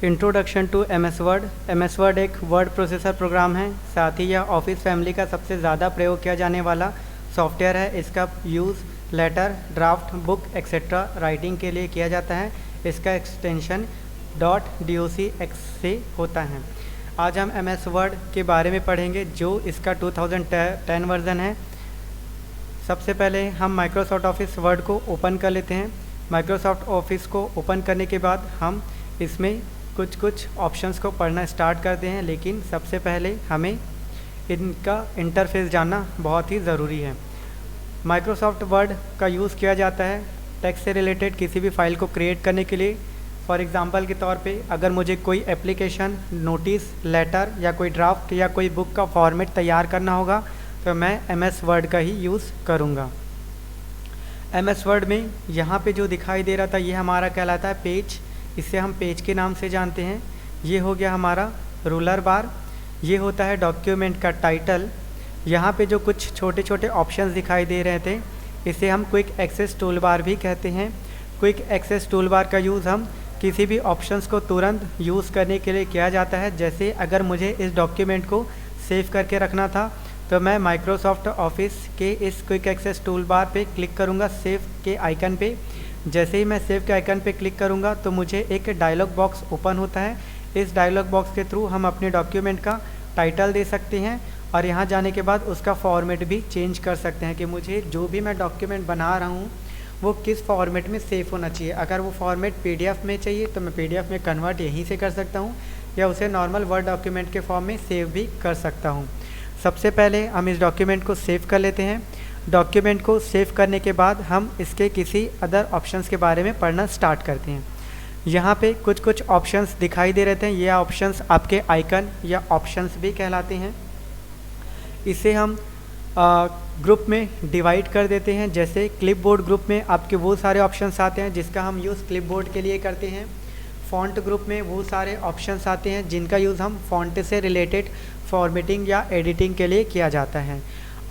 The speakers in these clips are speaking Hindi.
Introduction to MS Word. MS Word एक वर्ड प्रोसेसर प्रोग्राम है, साथ ही यह ऑफिस फैमिली का सबसे ज़्यादा प्रयोग किया जाने वाला सॉफ्टवेयर है। इसका use letter, draft, book etcetera writing के लिए किया जाता है। इसका एक्सटेंशन .docx से होता है। आज हम एमएस वर्ड के बारे में पढ़ेंगे जो इसका 2010 वर्ज़न है। सबसे पहले हम माइक्रोसॉफ्ट ऑफिस वर्ड को ओपन कर लेते हैं। माइक्रोसॉफ्ट ऑफिस को ओपन करने के बाद हम इसमें कुछ ऑप्शंस को पढ़ना स्टार्ट करते हैं, लेकिन सबसे पहले हमें इनका इंटरफेस जानना बहुत ही ज़रूरी है। माइक्रोसॉफ्ट वर्ड का यूज़ किया जाता है टेक्स्ट से रिलेटेड किसी भी फाइल को क्रिएट करने के लिए। फॉर एग्ज़ाम्पल के तौर पे अगर मुझे कोई एप्लीकेशन, नोटिस, लेटर या कोई ड्राफ्ट या कोई बुक का फॉर्मेट तैयार करना होगा तो मैं एमएस वर्ड का ही यूज़ करूँगा। एमएस वर्ड में यहाँ पे जो दिखाई दे रहा था ये हमारा कहलाता है पेज। इसे हम पेज के नाम से जानते हैं। ये हो गया हमारा रूलर बार। ये होता है डॉक्यूमेंट का टाइटल। यहाँ पे जो कुछ छोटे छोटे ऑप्शंस दिखाई दे रहे थे इसे हम क्विक एक्सेस टूल बार भी कहते हैं। क्विक एक्सेस टूल बार का यूज़ हम किसी भी ऑप्शंस को तुरंत यूज़ करने के लिए किया जाता है। जैसे अगर मुझे इस डॉक्यूमेंट को सेव करके रखना था तो मैं माइक्रोसॉफ्ट ऑफिस के इस क्विक एक्सेस टूल बार पे क्लिक करूँगा, सेव के आइकन पे। जैसे ही मैं सेव के आइकन पे क्लिक करूँगा तो मुझे एक डायलॉग बॉक्स ओपन होता है। इस डायलॉग बॉक्स के थ्रू हम अपने डॉक्यूमेंट का टाइटल दे सकते हैं और यहाँ जाने के बाद उसका फॉर्मेट भी चेंज कर सकते हैं कि मुझे जो भी मैं डॉक्यूमेंट बना रहा हूँ वो किस फॉर्मेट में सेव होना चाहिए। अगर वो फॉर्मेट पीडीएफ में चाहिए तो मैं पीडीएफ में कन्वर्ट यहीं से कर सकता हूँ या उसे नॉर्मल वर्ड डॉक्यूमेंट के फॉर्म में सेव भी कर सकता हूँ। सबसे पहले हम इस डॉक्यूमेंट को सेव कर लेते हैं। डॉक्यूमेंट को सेव करने के बाद हम इसके किसी अदर ऑप्शंस के बारे में पढ़ना स्टार्ट करते हैं। यहाँ पे कुछ ऑप्शंस दिखाई दे रहे थे। ये ऑप्शंस आपके आइकन या ऑप्शंस भी कहलाते हैं। इसे हम ग्रुप में डिवाइड कर देते हैं। जैसे क्लिपबोर्ड ग्रुप में आपके वो सारे ऑप्शंस आते हैं जिसका हम यूज़ क्लिपबोर्ड के लिए करते हैं। फ़ॉन्ट ग्रुप में वो सारे ऑप्शंस आते हैं जिनका यूज़ हम फ़ॉन्ट से रिलेटेड फॉर्मेटिंग या एडिटिंग के लिए किया जाता है।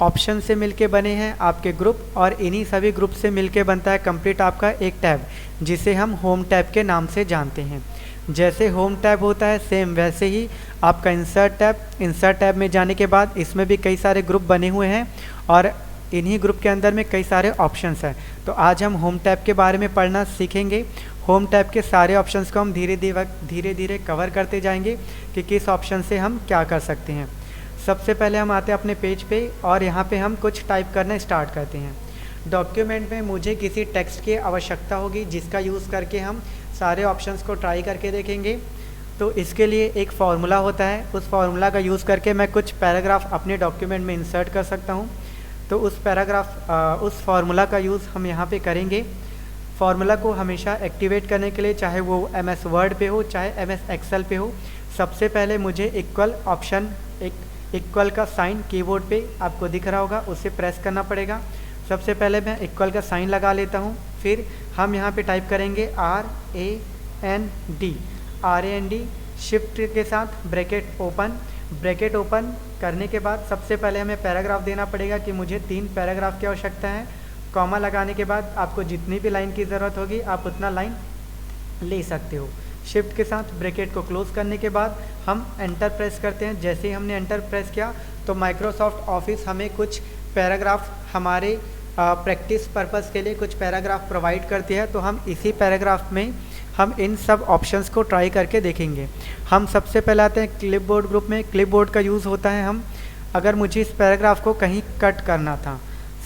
ऑप्शन से मिलके बने हैं आपके ग्रुप और इन्हीं सभी ग्रुप से मिलके बनता है कंप्लीट आपका एक टैब जिसे हम होम टैब के नाम से जानते हैं। जैसे होम टैब होता है सेम वैसे ही आपका इंसर्ट टैब में जाने के बाद इसमें भी कई सारे ग्रुप बने हुए हैं और इन्हीं ग्रुप के अंदर में कई सारे ऑप्शंस हैं। तो आज हम होम टैब के बारे में पढ़ना सीखेंगे। होम टैब के सारे ऑप्शंस को हम धीरे धीरे कवर करते जाएंगे कि किस ऑप्शन से हम क्या कर सकते हैं। सबसे पहले हम आते हैं अपने पेज पे और यहाँ पे हम कुछ टाइप करना स्टार्ट करते हैं। डॉक्यूमेंट में मुझे किसी टेक्स्ट की आवश्यकता होगी जिसका यूज़ करके हम सारे ऑप्शंस को ट्राई करके देखेंगे। तो इसके लिए एक फार्मूला होता है, उस फार्मूला का यूज़ करके मैं कुछ पैराग्राफ अपने डॉक्यूमेंट में इंसर्ट कर सकता हूँ। तो उस फार्मूला का यूज़ हम यहाँ पे करेंगे। फार्मूला को हमेशा एक्टिवेट करने के लिए चाहे वो एमएस वर्ड पे हो चाहे एमएस एक्सेल पे हो, सबसे पहले मुझे इक्वल का साइन कीबोर्ड पे आपको दिख रहा होगा उसे प्रेस करना पड़ेगा। सबसे पहले मैं इक्वल का साइन लगा लेता हूँ। फिर हम यहाँ पे टाइप करेंगे RAND शिफ्ट के साथ ब्रैकेट ओपन करने के बाद सबसे पहले हमें पैराग्राफ देना पड़ेगा कि मुझे 3 पैराग्राफ की आवश्यकता है। कॉमा लगाने के बाद आपको जितनी भी लाइन की ज़रूरत होगी आप उतना लाइन ले सकते हो। शिफ्ट के साथ ब्रैकेट को क्लोज़ करने के बाद हम एंटर प्रेस करते हैं। जैसे ही हमने एंटर प्रेस किया तो माइक्रोसॉफ्ट ऑफिस हमें कुछ पैराग्राफ हमारे प्रैक्टिस पर्पस के लिए कुछ पैराग्राफ प्रोवाइड करती है। तो हम इसी पैराग्राफ में हम इन सब ऑप्शंस को ट्राई करके देखेंगे। हम सबसे पहले आते हैं क्लिपबोर्ड ग्रुप में। क्लिपबोर्ड का यूज़ होता है अगर मुझे इस पैराग्राफ को कहीं कट करना था।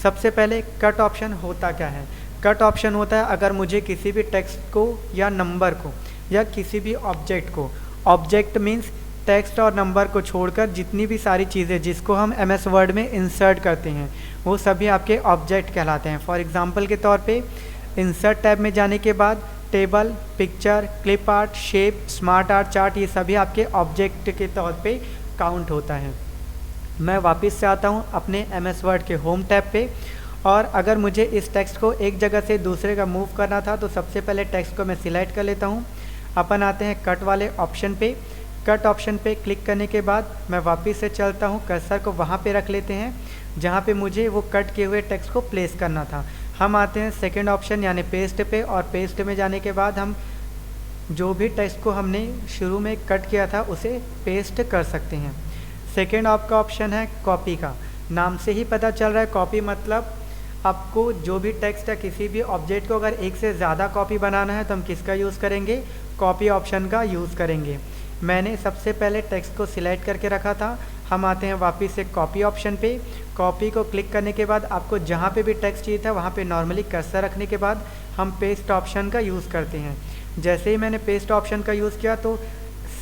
सबसे पहले कट ऑप्शन होता क्या है? कट ऑप्शन होता है अगर मुझे किसी भी टेक्स्ट को या नंबर को या किसी भी ऑब्जेक्ट मीन्स टेक्स्ट और नंबर को छोड़कर जितनी भी सारी चीज़ें जिसको हम एमएस वर्ड में इंसर्ट करते हैं वो सभी आपके ऑब्जेक्ट कहलाते हैं। फॉर एग्जांपल के तौर पे इंसर्ट टैब में जाने के बाद table, picture, clip art, shape, smart art, chart ये सभी आपके ऑब्जेक्ट के तौर पे काउंट होता है। मैं वापस से आता हूँ अपने एमएस वर्ड के होम टैब पे और अगर मुझे इस टेक्स्ट को एक जगह से दूसरे का मूव करना था तो सबसे पहले टेक्स्ट को मैं सिलेक्ट कर लेता हूँ। अपन आते हैं कट वाले ऑप्शन पे। कट ऑप्शन पे क्लिक करने के बाद मैं वापस से चलता हूँ, कर्सर को वहाँ पे रख लेते हैं जहाँ पे मुझे वो कट किए हुए टेक्स्ट को प्लेस करना था। हम आते हैं सेकंड ऑप्शन यानी पेस्ट पे और पेस्ट में जाने के बाद हम जो भी टेक्स्ट को हमने शुरू में कट किया था उसे पेस्ट कर सकते हैं। सेकेंड आपका ऑप्शन है कॉपी का। नाम से ही पता चल रहा है कॉपी मतलब आपको जो भी टेक्स्ट है किसी भी ऑब्जेक्ट को अगर एक से ज़्यादा कॉपी बनाना है तो हम किसका यूज़ करेंगे, कॉपी ऑप्शन का यूज़ करेंगे। मैंने सबसे पहले टेक्स्ट को सिलेक्ट करके रखा था। हम आते हैं वापस से कॉपी ऑप्शन पे। कॉपी को क्लिक करने के बाद आपको जहाँ पे भी टेक्स्ट चाहिए था वहाँ पे नॉर्मली कर्सर रखने के बाद हम पेस्ट ऑप्शन का यूज़ करते हैं। जैसे ही मैंने पेस्ट ऑप्शन का यूज़ किया तो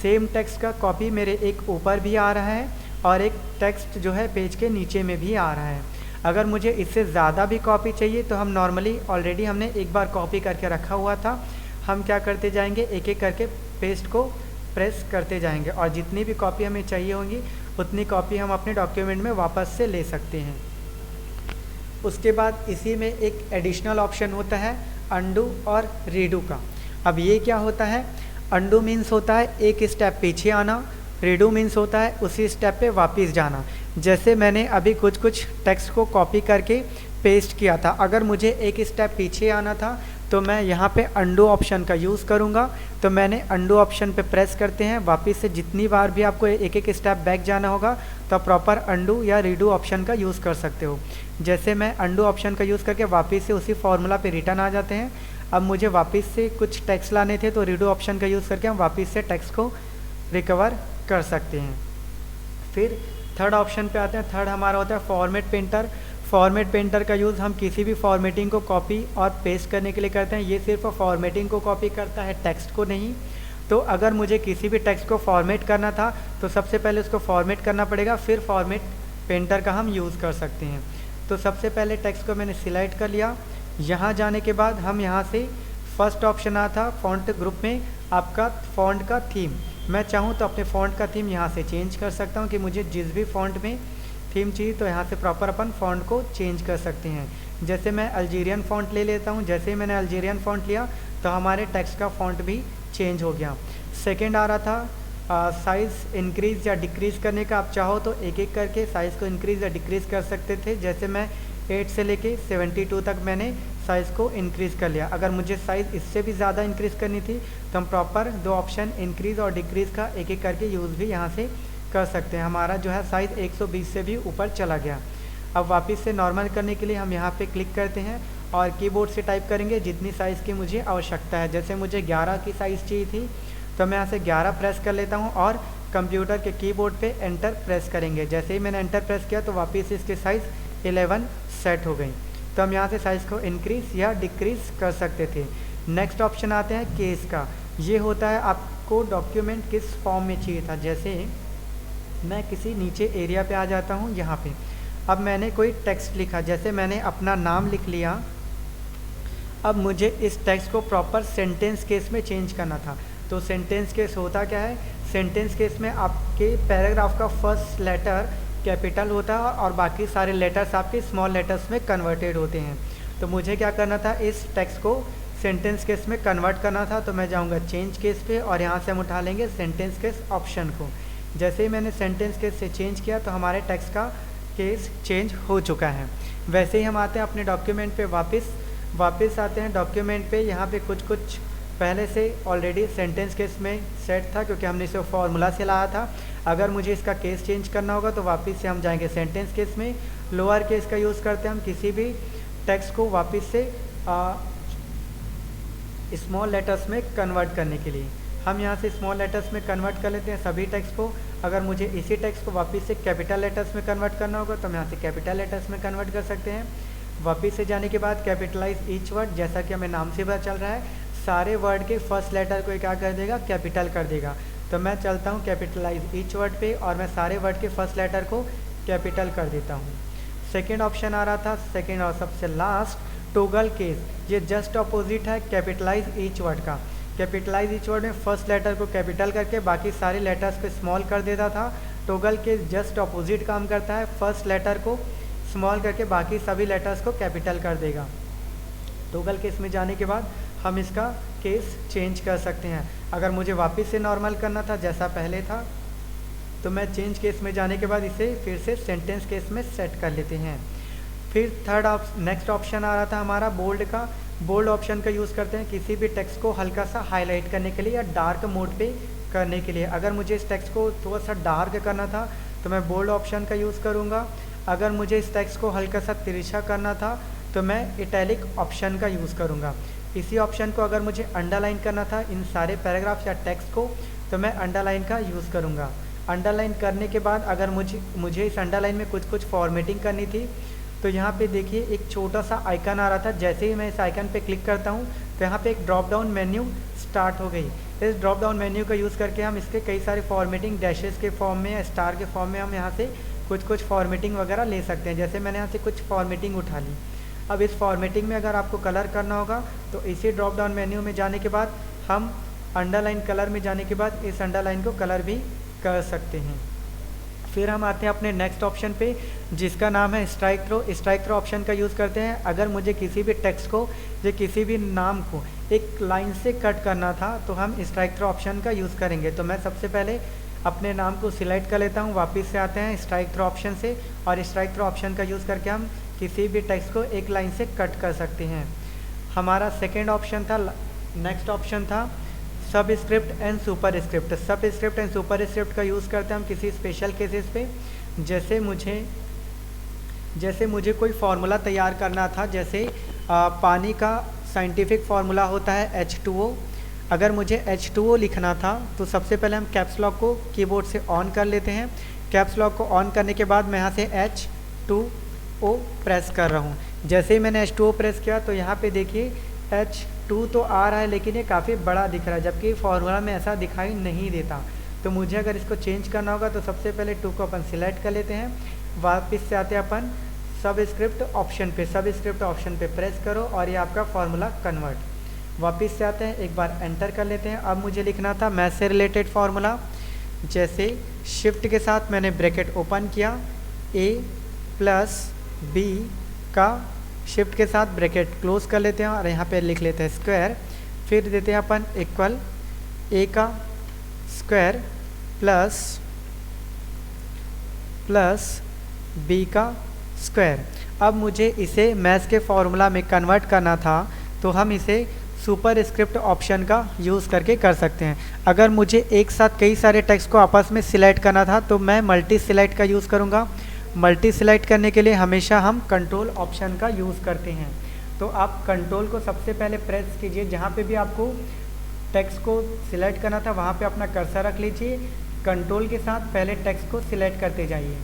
सेम टेक्स्ट का कॉपी मेरे एक ऊपर भी आ रहा है और एक टेक्स्ट जो है पेज के नीचे में भी आ रहा है। अगर मुझे इससे ज़्यादा भी कॉपी चाहिए तो हम नॉर्मली ऑलरेडी हमने एक बार कॉपी करके रखा हुआ था, हम क्या करते जाएंगे एक एक करके पेस्ट को प्रेस करते जाएंगे और जितनी भी कॉपी हमें चाहिए होंगी उतनी कॉपी हम अपने डॉक्यूमेंट में वापस से ले सकते हैं। उसके बाद इसी में एक एडिशनल ऑप्शन होता है अंडू और रीडू का। अब ये क्या होता है, अंडू मीन्स होता है एक स्टेप पीछे आना, रीडू मीन्स होता है उसी स्टेप पे वापस जाना। जैसे मैंने अभी कुछ टेक्स्ट को कॉपी करके पेस्ट किया था, अगर मुझे एक स्टेप पीछे आना था तो मैं यहाँ पे अंडू ऑप्शन का यूज़ करूँगा। तो मैंने अंडू ऑप्शन पे प्रेस करते हैं, वापस से जितनी बार भी आपको एक एक स्टेप बैक जाना होगा तो प्रॉपर अंडू या रीडू ऑप्शन का यूज़ कर सकते हो। जैसे मैं अंडू ऑप्शन का यूज़ करके वापस से उसी फॉर्मूला पे रिटर्न आ जाते हैं। अब मुझे वापस से कुछ टेक्स्ट लाने थे तो रीडू ऑप्शन का यूज़ करके हम वापस से टेक्स्ट को रिकवर कर सकते हैं। फिर थर्ड ऑप्शन पे आते हैं। थर्ड हमारा होता है फॉर्मेट पेंटर। फॉर्मेट पेंटर का यूज़ हम किसी भी फॉर्मेटिंग को कॉपी और पेस्ट करने के लिए करते हैं। ये सिर्फ फॉर्मेटिंग को कॉपी करता है, टेक्स्ट को नहीं। तो अगर मुझे किसी भी टेक्स्ट को फॉर्मेट करना था तो सबसे पहले उसको फॉर्मेट करना पड़ेगा, फिर फॉर्मेट पेंटर का हम यूज़ कर सकते हैं। तो सबसे पहले टेक्स्ट को मैंने सिलेक्ट कर लिया। यहाँ जाने के बाद हम यहाँ से फर्स्ट ऑप्शन आता था फॉन्ट ग्रुप में आपका फ़ॉन्ट का थीम। मैं चाहूँ तो अपने फ़ॉन्ट का थीम यहाँ से चेंज कर सकता हूँ कि मुझे जिस भी फ़ॉन्ट में थीम चाहिए तो यहाँ से प्रॉपर अपन फ़ॉन्ट को चेंज कर सकते हैं। जैसे मैं अल्जीरियन फ़ॉन्ट ले लेता हूँ। जैसे ही मैंने अल्जीरियन फ़ॉन्ट लिया तो हमारे टेक्स्ट का फ़ॉन्ट भी चेंज हो गया। सेकंड आ रहा था साइज़ इंक्रीज़ या डिक्रीज़ करने का। आप चाहो तो एक एक करके साइज़ को इंक्रीज़ या डिक्रीज़ कर सकते थे। जैसे मैं 8 से लेके 72 तक मैंने साइज़ को इंक्रीज़ कर लिया। अगर मुझे साइज़ इससे भी ज़्यादा इंक्रीज़ करनी थी तो हम प्रॉपर दो ऑप्शन इंक्रीज़ और डिक्रीज़ का एक एक करके यूज़ भी यहाँ से कर सकते हैं। हमारा जो है साइज़ 120 से भी ऊपर चला गया। अब वापस से नॉर्मल करने के लिए हम यहाँ पे क्लिक करते हैं और कीबोर्ड से टाइप करेंगे जितनी साइज़ की मुझे आवश्यकता है। जैसे मुझे 11 की साइज़ चाहिए थी तो मैं यहाँ से 11 प्रेस कर लेता हूँ और कंप्यूटर के कीबोर्ड पे एंटर प्रेस करेंगे। जैसे ही मैंने एंटर प्रेस किया तो वापस से इसकी साइज़ 11 सेट हो गई। तो हम यहाँ से साइज़ को इंक्रीज़ या डिक्रीज़ कर सकते थे। नेक्स्ट ऑप्शन आते हैं केस का। ये होता है आपको डॉक्यूमेंट किस फॉर्म में चाहिए था। जैसे मैं किसी नीचे एरिया पे आ जाता हूँ यहाँ पे। अब मैंने कोई टेक्स्ट लिखा, जैसे मैंने अपना नाम लिख लिया। अब मुझे इस टेक्स्ट को प्रॉपर सेंटेंस केस में चेंज करना था। तो सेंटेंस केस होता क्या है, सेंटेंस केस में आपके पैराग्राफ का फर्स्ट लेटर कैपिटल होता है और बाकी सारे लेटर्स आपके स्मॉल लेटर्स में कन्वर्टेड होते हैं। तो मुझे क्या करना था, इस टेक्स्ट को सेंटेंस केस में कन्वर्ट करना था। तो मैं जाऊँगा चेंज केस पे और यहाँ से हम उठा लेंगे सेंटेंस केस ऑप्शन को। जैसे ही मैंने सेंटेंस केस से चेंज किया तो हमारे टेक्स्ट का केस चेंज हो चुका है। वैसे ही हम आते हैं अपने डॉक्यूमेंट पे वापस आते हैं डॉक्यूमेंट पे। यहाँ पे कुछ पहले से ऑलरेडी सेंटेंस केस में सेट था क्योंकि हमने इसे फॉर्मूला से लाया था। अगर मुझे इसका केस चेंज करना होगा तो वापस से हम जाएंगे सेंटेंस केस में, लोअर केस का यूज़ करते हैं हम किसी भी टेक्स्ट को वापस से स्मॉल लेटर्स में कन्वर्ट करने के लिए। हम यहाँ से स्मॉल लेटर्स में कन्वर्ट कर लेते हैं सभी टेक्स्ट को। अगर मुझे इसी टेक्स्ट को वापस से कैपिटल लेटर्स में कन्वर्ट करना होगा तो हम यहाँ से कैपिटल लेटर्स में कन्वर्ट कर सकते हैं। वापस से जाने के बाद कैपिटलाइज ईच वर्ड, जैसा कि हमें नाम से पता चल रहा है सारे वर्ड के फर्स्ट लेटर को क्या कर देगा, कैपिटल कर देगा। तो मैं चलता हूँ कैपिटलाइज ईच वर्ड पे और मैं सारे वर्ड के फर्स्ट लेटर को कैपिटल कर देता हूँ। सेकेंड ऑप्शन आ रहा था, सेकेंड और सबसे लास्ट टोगल केस। ये जस्ट अपोजिट है कैपिटलाइज ईच वर्ड का। कैपिटलाइज ईच वर्ड में फर्स्ट लेटर को कैपिटल करके बाकी सारे लेटर्स को स्मॉल कर देता था। टोगल केस जस्ट अपोजिट काम करता है, फर्स्ट लेटर को स्मॉल करके बाकी सभी लेटर्स को कैपिटल कर देगा। टोगल केस में जाने के बाद हम इसका केस चेंज कर सकते हैं। अगर मुझे वापस से नॉर्मल करना था जैसा पहले था तो मैं चेंज केस में जाने के बाद इसे फिर से सेंटेंस केस में सेट कर लेते हैं। फिर नेक्स्ट ऑप्शन आ रहा था हमारा बोल्ड का। बोल्ड ऑप्शन का यूज़ करते हैं किसी भी टेक्स्ट को हल्का सा हाईलाइट करने के लिए या डार्क मोड पे करने के लिए। अगर मुझे इस टेक्स्ट को थोड़ा सा डार्क करना था तो मैं बोल्ड ऑप्शन का यूज़ करूँगा। अगर मुझे इस टेक्स्ट को हल्का सा तिरछा करना था तो मैं इटैलिक ऑप्शन का यूज़ करूँगा। इसी ऑप्शन को अगर मुझे अंडरलाइन करना था इन सारे पैराग्राफ या टेक्स्ट को तो मैं अंडरलाइन का यूज़ करूँगा। अंडरलाइन करने के बाद अगर मुझे इस अंडरलाइन में कुछ फॉर्मेटिंग करनी थी तो यहाँ पे देखिए एक छोटा सा आइकन आ रहा था। जैसे ही मैं इस आइकन पे क्लिक करता हूँ तो यहाँ पे एक ड्रॉप डाउन मेन्यू स्टार्ट हो गई। इस ड्रॉप डाउन मेन्यू का यूज़ करके हम इसके कई सारे फॉर्मेटिंग डैशेस के फॉर्म में या स्टार के फॉर्म में हम यहाँ से कुछ फॉर्मेटिंग वगैरह ले सकते हैं। जैसे मैंने यहाँ से कुछ फॉर्मेटिंग उठा ली। अब इस फॉर्मेटिंग में अगर आपको कलर करना होगा तो इसी ड्रॉप डाउन मेन्यू में जाने के बाद हम अंडरलाइन कलर में जाने के बाद इस अंडरलाइन को कलर भी कर सकते हैं। फिर हम आते हैं अपने नेक्स्ट ऑप्शन पे जिसका नाम है strikethrough. Strikethrough option का यूज़ करते हैं अगर मुझे किसी भी टेक्स्ट को या किसी भी नाम को एक लाइन से कट करना था तो हम स्ट्राइक थ्रो ऑप्शन का यूज़ करेंगे। तो मैं सबसे पहले अपने नाम को सिलेक्ट कर लेता हूँ, वापस से आते हैं स्ट्राइक थ्रो ऑप्शन से और स्ट्राइक थ्रो ऑप्शन का यूज़ करके हम किसी भी टेक्स्ट को एक लाइन से कट कर सकते हैं। हमारा सेकेंड ऑप्शन था, नेक्स्ट ऑप्शन था सब स्क्रिप्ट एंड सुपर स्क्रिप्ट। सब स्क्रिप्ट एंड सुपर स्क्रिप्ट का यूज़ करते हैं हम किसी स्पेशल केसेस पे। जैसे मुझे कोई फार्मूला तैयार करना था, जैसे पानी का साइंटिफिक फार्मूला होता है H2O। अगर मुझे H2O लिखना था तो सबसे पहले हम कैप्स लॉक को कीबोर्ड से ऑन कर लेते हैं। कैप्स लॉक को ऑन करने के बाद मैं यहाँ से H2O प्रेस कर रहा हूँ। जैसे ही मैंने H2O प्रेस किया तो यहाँ पे देखिए H2 तो आ रहा है लेकिन ये काफ़ी बड़ा दिख रहा है, जबकि फार्मूला में ऐसा दिखाई नहीं देता। तो मुझे अगर इसको चेंज करना होगा तो सबसे पहले 2 को अपन सिलेक्ट कर लेते हैं। वापस से आते हैं अपन सब स्क्रिप्ट ऑप्शन पे। सब स्क्रिप्ट ऑप्शन पे प्रेस करो और ये आपका फार्मूला कन्वर्ट। वापस से आते हैं, एक बार एंटर कर लेते हैं। अब मुझे लिखना था मैथ से रिलेटेड फार्मूला। जैसे शिफ्ट के साथ मैंने ब्रैकेट ओपन किया, a प्लस b का शिफ्ट के साथ ब्रैकेट क्लोज कर लेते हैं और यहाँ पे लिख लेते हैं स्क्वायर। फिर देते हैं अपन इक्वल a का स्क्वायर प्लस b का स्क्वायर। अब मुझे इसे मैथ्स के फॉर्मूला में कन्वर्ट करना था तो हम इसे सुपर स्क्रिप्ट ऑप्शन का यूज़ करके कर सकते हैं। अगर मुझे एक साथ कई सारे टेक्स्ट को आपस में सिलेक्ट करना था तो मैं मल्टी सिलेक्ट का यूज़ करूँगा। मल्टी सिलेक्ट करने के लिए हमेशा हम कंट्रोल ऑप्शन का यूज़ करते हैं। तो आप कंट्रोल को सबसे पहले प्रेस कीजिए, जहाँ पे भी आपको टेक्स्ट को सिलेक्ट करना था वहाँ पे अपना कर्सर रख लीजिए। कंट्रोल के साथ पहले टेक्स्ट को सिलेक्ट करते जाइए।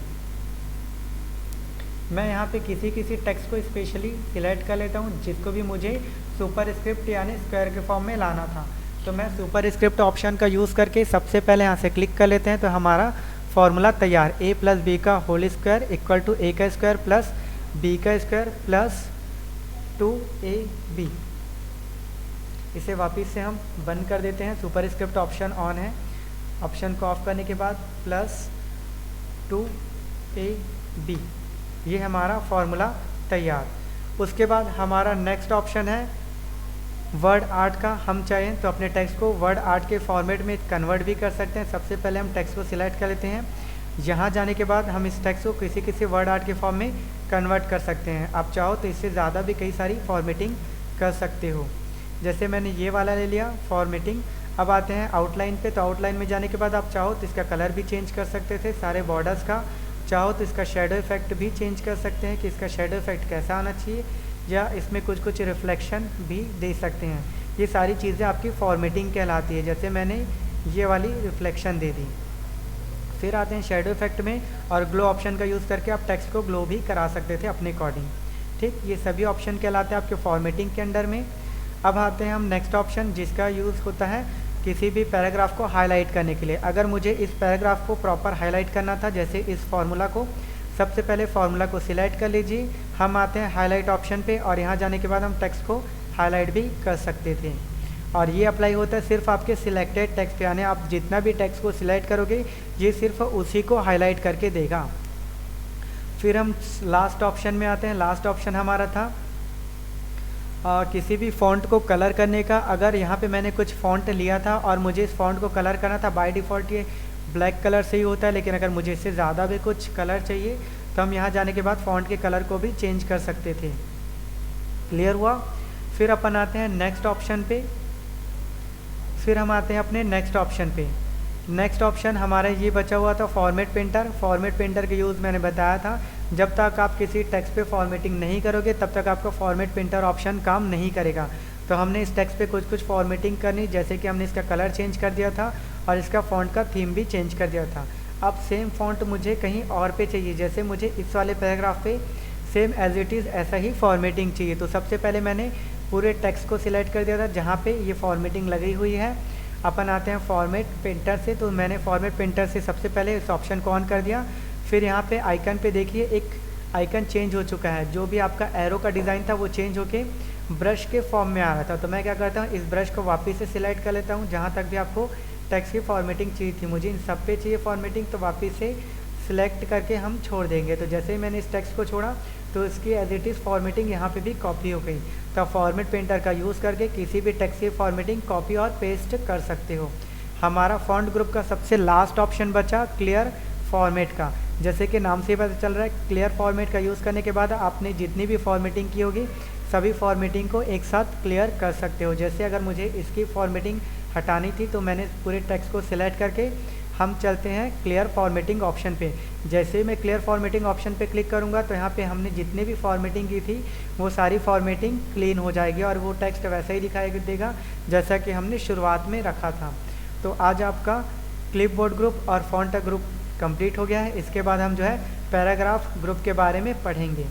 मैं यहाँ पे किसी टेक्स्ट को स्पेशली सिलेक्ट कर लेता हूँ जिसको भी मुझे सुपर स्क्रिप्ट यानी स्क्वायर के फॉर्म में लाना था। तो मैं सुपर स्क्रिप्ट ऑप्शन का यूज़ करके सबसे पहले यहाँ से क्लिक कर लेते हैं। तो हमारा फॉर्मूला तैयार, a प्लस बी का whole square equal to a का स्क्वायर प्लस b का स्क्वायर प्लस 2ab। इसे वापस से हम बंद कर देते हैं। सुपर स्क्रिप्ट ऑप्शन ऑन है। ऑप्शन को ऑफ करने के बाद प्लस 2ab, ये हमारा फॉर्मूला तैयार। उसके बाद हमारा नेक्स्ट ऑप्शन है वर्ड आर्ट का। हम चाहें तो अपने टेक्स्ट को वर्ड आर्ट के फॉर्मेट में कन्वर्ट भी कर सकते हैं। सबसे पहले हम टेक्स्ट को सिलेक्ट कर लेते हैं। यहाँ जाने के बाद हम इस टेक्स्ट को किसी वर्ड आर्ट के फॉर्म में कन्वर्ट कर सकते हैं। आप चाहो तो इससे ज़्यादा भी कई सारी फॉर्मेटिंग कर सकते हो। जैसे मैंने ये वाला ले लिया फॉर्मेटिंग। अब आते हैं आउटलाइन पे। तो आउटलाइन में जाने के बाद आप चाहो तो इसका कलर भी चेंज कर सकते थे सारे बॉर्डर्स का। चाहो तो इसका शेडो इफेक्ट भी चेंज कर सकते हैं कि इसका शेडो इफेक्ट कैसा आना चाहिए, या इसमें कुछ रिफ्लेक्शन भी दे सकते हैं। ये सारी चीज़ें आपकी फॉर्मेटिंग कहलाती है। जैसे मैंने ये वाली रिफ्लेक्शन दे दी। फिर आते हैं शेडो इफेक्ट में और ग्लो ऑप्शन का यूज़ करके आप टेक्स्ट को ग्लो भी करा सकते थे अपने अकॉर्डिंग। ठीक, ये सभी ऑप्शन कहलाते हैं आपके फॉर्मेटिंग के अंडर में। अब आते हैं हम नेक्स्ट ऑप्शन जिसका यूज़ होता है किसी भी पैराग्राफ को हाईलाइट करने के लिए। अगर मुझे इस पैराग्राफ को प्रॉपर हाईलाइट करना था, जैसे इस फार्मूला को, सबसे पहले फार्मूला को सिलेक्ट कर लीजिए। हम आते हैं हाईलाइट ऑप्शन पे और यहाँ जाने के बाद हम टेक्स्ट को हाईलाइट भी कर सकते थे। और ये अप्लाई होता है सिर्फ आपके सिलेक्टेड टेक्स्ट पे, यानी आप जितना भी टेक्स्ट को सिलेक्ट करोगे ये सिर्फ उसी को हाईलाइट करके देगा। फिर हम लास्ट ऑप्शन में आते हैं। लास्ट ऑप्शन हमारा था किसी भी फ़ॉन्ट को कलर करने का। अगर यहाँ पे मैंने कुछ फ़ॉन्ट लिया था और मुझे इस फ़ॉन्ट को कलर करना था, बाय डिफ़ॉल्ट ये ब्लैक कलर से ही होता है, लेकिन अगर मुझे इससे ज़्यादा भी कुछ कलर चाहिए तो हम यहाँ जाने के बाद फ़ॉन्ट के कलर को भी चेंज कर सकते थे। क्लियर हुआ। फिर अपन आते हैं नेक्स्ट ऑप्शन पे, फिर हम आते हैं अपने नेक्स्ट ऑप्शन पे। नेक्स्ट ऑप्शन हमारा ये बचा हुआ था फॉर्मेट प्रिंटर। फॉर्मेट प्रिंटर के यूज़ मैंने बताया था, जब तक आप किसी टेक्स्ट पे फॉर्मेटिंग नहीं करोगे तब तक आपका फॉर्मेट प्रिंटर ऑप्शन काम नहीं करेगा। तो हमने इस टेक्स्ट पे कुछ फॉर्मेटिंग करनी, जैसे कि हमने इसका कलर चेंज कर दिया था और इसका फ़ॉन्ट का थीम भी चेंज कर दिया था। अब सेम फ़ॉन्ट मुझे कहीं और पे चाहिए, जैसे मुझे इस वाले पैराग्राफ पे सेम एज इट इज़ ऐसा ही फॉर्मेटिंग चाहिए। तो सबसे पहले मैंने पूरे टेक्स्ट को सिलेक्ट कर दिया था जहाँ पे ये फॉर्मेटिंग लगी हुई है। अपन आते हैं फॉर्मेट प्रिंटर से, तो मैंने फॉर्मेट प्रिंटर से सबसे पहले इस ऑप्शन को ऑन कर दिया। फिर यहाँ पे आइकन पे देखिए एक आइकन चेंज हो चुका है, जो भी आपका एरो का डिज़ाइन था वो चेंज होके ब्रश के फॉर्म में आ रहा था। तो मैं क्या करता हूँ, इस ब्रश को वापस से सिलेक्ट कर लेता हूँ। जहाँ तक भी आपको टेक्स्ट की फॉर्मेटिंग चाहिए थी, मुझे इन सब पे चाहिए फॉर्मेटिंग, तो वापस से सिलेक्ट करके हम छोड़ देंगे। तो जैसे ही मैंने इस टेक्स्ट को छोड़ा तो इसकी एज इट इज़ फॉर्मेटिंग यहाँ पे भी कॉपी हो गई। तो फॉर्मेट प्रिंटर का यूज़ करके किसी भी टेक्स्ट की फॉर्मेटिंग कॉपी और पेस्ट कर सकते हो। हमारा फॉन्ट ग्रुप का सबसे लास्ट ऑप्शन बचा क्लियर फॉर्मेट का। जैसे कि नाम से ही पता चल रहा है, क्लियर फॉर्मेट का यूज़ करने के बाद आपने जितनी भी फॉर्मेटिंग की होगी सभी फॉर्मेटिंग को एक साथ क्लियर कर सकते हो। जैसे अगर मुझे इसकी फॉर्मेटिंग हटानी थी तो मैंने पूरे टेक्स्ट को सिलेक्ट करके हम चलते हैं क्लियर फॉर्मेटिंग ऑप्शन पे। जैसे ही मैं क्लियर फॉर्मेटिंग ऑप्शन पे क्लिक करूँगा तो यहाँ पे हमने जितने भी फॉर्मेटिंग की थी वो सारी फॉर्मेटिंग क्लीन हो जाएगी और वो टेक्स्ट वैसा ही दिखाई देगा जैसा कि हमने शुरुआत में रखा था। तो आज आपका क्लिपबोर्ड ग्रुप और फॉन्ट ग्रुप कंप्लीट हो गया है। इसके बाद हम जो है पैराग्राफ ग्रुप के बारे में पढ़ेंगे।